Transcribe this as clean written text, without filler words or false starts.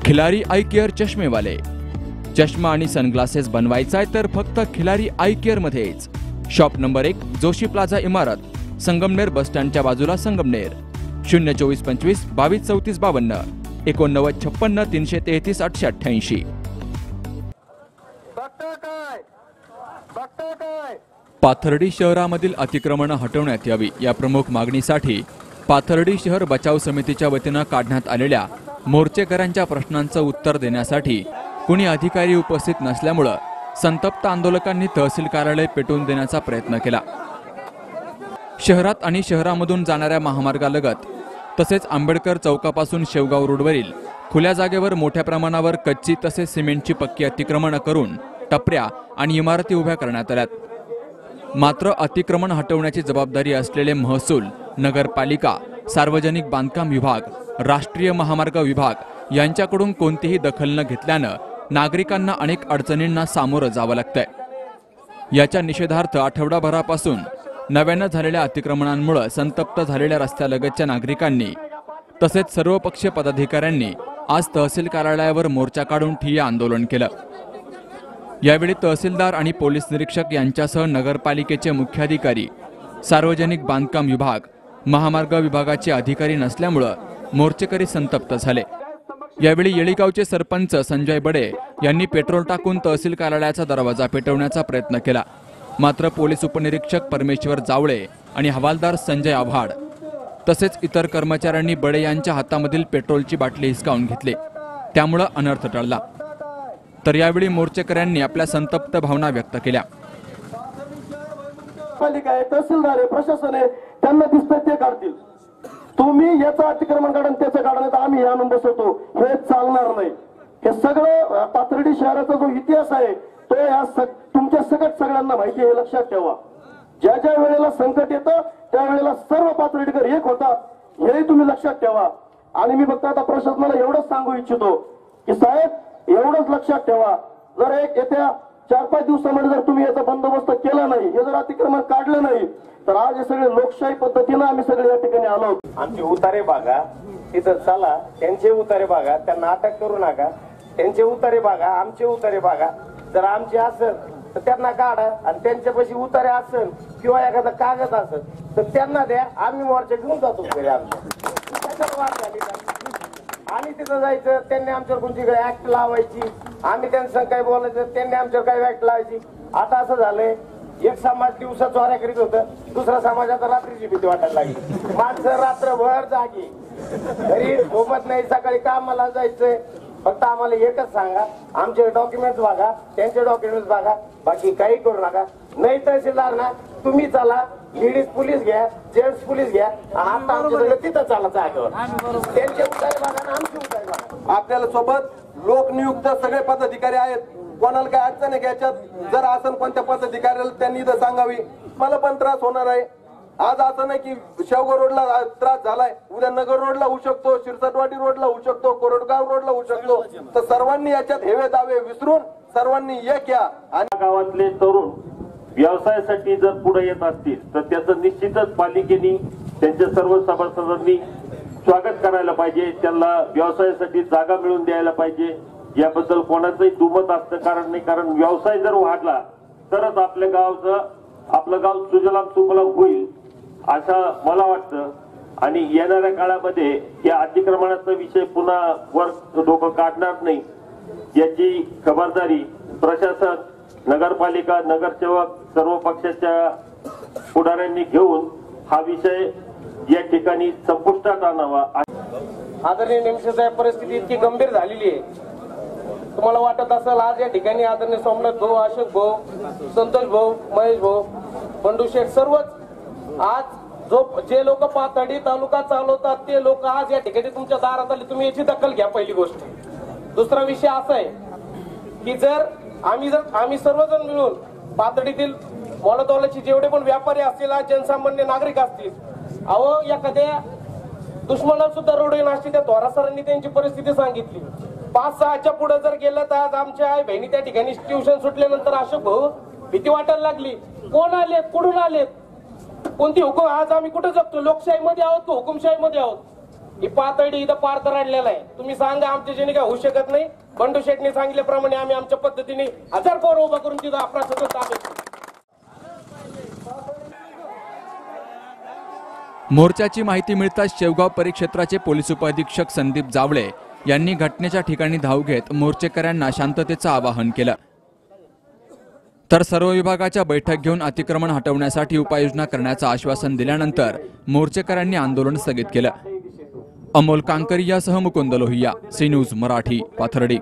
खिलारी आई care चष्मेवाले। चष्मा आणि sunglasses बनवायचा आहे तर फक्त खिलारी आई केअर मध्येच। शॉप नंबर 1, जोशी प्लाझा इमारत, संगमनेर बस स्टँडच्या बाजूला, संगमनेर। 02425 22 34 52 89 56 333 888। पाथर्डी शहरामधील अतिक्रमण हटवण्यात यावी या प्रमुख मागणीसाठी पाथर्डी शहर बचाव समितीच्या वतीने काढण्यात आलेल्या मोर्चेकऱ्यांच्या प्रश्नांचं उत्तर देण्यासाठी कुणी अधिकारी उपस्थित नसल्यामुळे संतप्त आंदोलकांनी तहसील कार्यालय पेटवून देण्याचा प्रयत्न केला। शहरात आणि शहरामधून जाणाऱ्या महामार्गालगत तसेच आंबेडकर चौकापासून शेवगाव रोडवरील खुल्या जागेवर मोठ्या प्रमाणावर कच्ची तसेच सिमेंटची पक्की अतिक्रमण करून टपऱ्या आणि इमारती उभ्या करण्यात आल्यात। मात्र अतिक्रमण हटवण्याची जबाबदारी असलेले महसूल, नगरपालिका, सार्वजनिक बांधकाम विभाग, राष्ट्रीय महामार्ग विभाग यांच्याकडून कोणतीही दखल न घेतल्याने नागरिकांना अनेक अडचणींना सामोरं जावं लागतंय। याच्या निषेधार्थ आठवडाभरापासून नव्यानं झालेल्या अतिक्रमणांमुळे संतप्त झालेल्या रस्त्यालगतच्या नागरिकांनी तसेच सर्वपक्षीय पदाधिकाऱ्यांनी आज तहसील कार्यालयावर मोर्चा काढून ठिय्या आंदोलन केलं। यावेळी तहसीलदार आणि पोलीस निरीक्षक यांच्यासह नगरपालिकेचे मुख्याधिकारी, सार्वजनिक बांधकाम विभाग, महामार्ग विभागाचे अधिकारी नसल्यामुळे मोर्चेकरी संतप्त झाले। यावेळी येळीगावचे सरपंच संजय बडे यांनी पेट्रोल टाकून तहसील कार्यालयाचा दरवाजा पेटवण्याचा प्रयत्न केला। मात्र पोलीस उपनिरीक्षक परमेश्वर जावळे आणि हवालदार संजय आव्हाड तसेच इतर कर्मचाऱ्यांनी बडे यांच्या हातामधील पेट्रोलची बाटली हिसकावून घेतली, त्यामुळे अनर्थ टळला। तर यावेळी मोर्चेकऱ्यांनी आपल्या संतप्त भावना व्यक्त केल्या। तहसीलदार प्रशासन आहे, त्यांना दिसतंय ते काढतील। तुम्ही याचं अतिक्रमण काढून त्याचं काढण्यात आम्ही आणून बसवतो, हे चालणार नाही। हे सगळं पाथर्डी शहराचा जो इतिहास आहे तो या तुमच्या सगळ्यांना माहिती आहे, हे लक्षात ठेवा। ज्या ज्या वेळेला संकट येतं त्यावेळेला सर्व पाथर्डीकर एक होतात, हे तुम्ही लक्षात ठेवा। आणि मी फक्त आता प्रशासनाला एवढंच सांगू इच्छितो की साहेब एवढंच लक्षात ठेवा, जर येत्या 4-5 दिवसामध्ये जर तुम्ही याचा बंदोबस्त केला नाही, हे जर अतिक्रमण काढलं नाही तर आज हे सगळे लोकशाही पद्धतीने आम्ही सगळे या ठिकाणी आलो। आमचे उतारे भागा तिथं चला, त्यांचे उतारे भागा, त्यांना अटक करू नका। त्यांचे उतारे भागा, आमचे उतारे भागा, जर आमचे असेल तर त्यांना काढा आणि त्यांच्यापाशी उतारे असेल किंवा एखादा कागद असेल तर त्यांना द्या, आम्ही मोर्चा घेऊन जातो घरी आमच्या। आणि तिथं जायचं, त्यांनी आमच्यावर कोणती ऍक्ट लावायची, आम्ही त्यांचं काही बोलायचं, त्यांनी आमच्यावर काही ऍक्ट लावायची। आता असं झालंय, एक समाज दिवसा चोऱ्या करीत होतं, दुसरा समाज आता रात्रीची भीती वाटायला लागली। माणसं रात्रभर जागी, घरी झोपत नाही, सकाळी कामाला जायचंय। फक्त आम्हाला एकच सांगा, आमचे डॉक्युमेंट्स बघा, त्यांचे डॉक्युमेंट्स बघा, बाकी काही करू नका। नाही तहसीलदार ना तुम्ही चला, लेडीज पोलीस घ्या, जेंट्स पोलीस घ्या, आता आमच्या तिथं चाला जागेवर, त्यांचे उतारे बघा ना आमचे उतारे बघा। आपल्याला सोबत लोकनियुक्त सगळे पदाधिकारी आहेत, कोणाला काय अडचण आहे याच्यात जर असं कोणत्या पदाधिकाऱ्याला त्यांनी इथं सांगावी। मला पण त्रास होणार आहे। आज असं नाही की शेवगाव रोडला त्रास झालाय, उद्या नगर रोडला होऊ शकतो, शिरसटवाडी रोडला होऊ शकतो, कोरडगाव रोडला होऊ शकतो। तर सर्वांनी याच्यात हेवे दावे विसरून सर्वांनी एक या। आणि गावातले तरुण व्यवसायासाठी जर पुढे येत असतील तर त्याचं निश्चितच पालिकेने त्यांच्या सर्व सभासदांनी स्वागत करायला पाहिजे, त्यांना व्यवसायासाठी जागा मिळवून द्यायला पाहिजे। याबद्दल कोणाचंही दुमत असतं कारण नाही, कारण व्यवसाय जर वाढला तरच आपलं गाव सुजलाम सुफलाम होईल असं मला वाटतं। आणि येणाऱ्या काळामध्ये या अतिक्रमणाचा विषय पुन्हा वर डोकं काढणार नाही याची खबरदारी प्रशासन, नगरपालिका, नगरसेवक सर्व पक्षाच्या पुढाऱ्यांनी घेऊन हा विषय या ठिकाणी संपुष्टात आणावा। आदरणीय नेमसेसाहेब, परिस्थिती इतकी गंभीर झालेली आहे, तुम्हाला वाटत असेल आज या ठिकाणी आदरणीय सोमनाथ भाऊ, अशोक भाऊ, संतोष भाऊ, महेश भाऊ, बंडू शेठ सर्वच आज जे लोक पाथर्डी तालुका चालवतात ते लोक आज या ठिकाणी तुमच्या दारात आले, तुम्ही याची दखल घ्या। पहिली गोष्ट। दुसरा विषय असा आहे की जर आम्ही सर्वजण मिळून पाथर्डीतील मोलतोलाचे जेवढे पण व्यापारी असतील, जनसामान्य नागरिक असतील, अहो एखाद्या दुश्मनाला सुद्धा रोडवे नसते, त्या थोरा सरांनी त्यांची परिस्थिती सांगितली। 5-6च्या पुढे जर गेलं तर आज आमच्या आई बहिणी त्या ठिकाणी ट्युशन सुटल्यानंतर अशोक भाऊ भीती वाटायला लागली, कोण आले, कुठून आलेत, कोणती हुकूम, आज आम्ही कुठे जगतो, लोकशाहीमध्ये आहोत, हुकुमशाहीमध्ये आहोत। ही पातळी इथं पार रडलेला आहे. तुम्ही सांगा आमच्या जेणे काय होऊ शकत नाही. बंडू शेटने सांगितल्याप्रमाणे आम्ही आमच्या पद्धतीने 1000 पोरं उभा करून तिथं प्रशासन ताब्यात घेऊ. मोर्चाची माहिती मिळताच शेवगाव परिक्षेत्राचे पोलीस उपअधीक्षक संदीप जावळे यांनी घटनेच्या ठिकाणी धाव घेत मोर्चेकऱ्यांना शांततेचं आवाहन केलं. तर सर्व विभागाच्या बैठक घेऊन अतिक्रमण हटवण्यासाठी उपाययोजना करण्याचं आश्वासन दिल्यानंतर मोर्चेकऱ्यांनी आंदोलन स्थगित केलं. अमोल कांकरियासह मुकुंद लोहिया, सी न्यूज मराठी, पाथर्डी.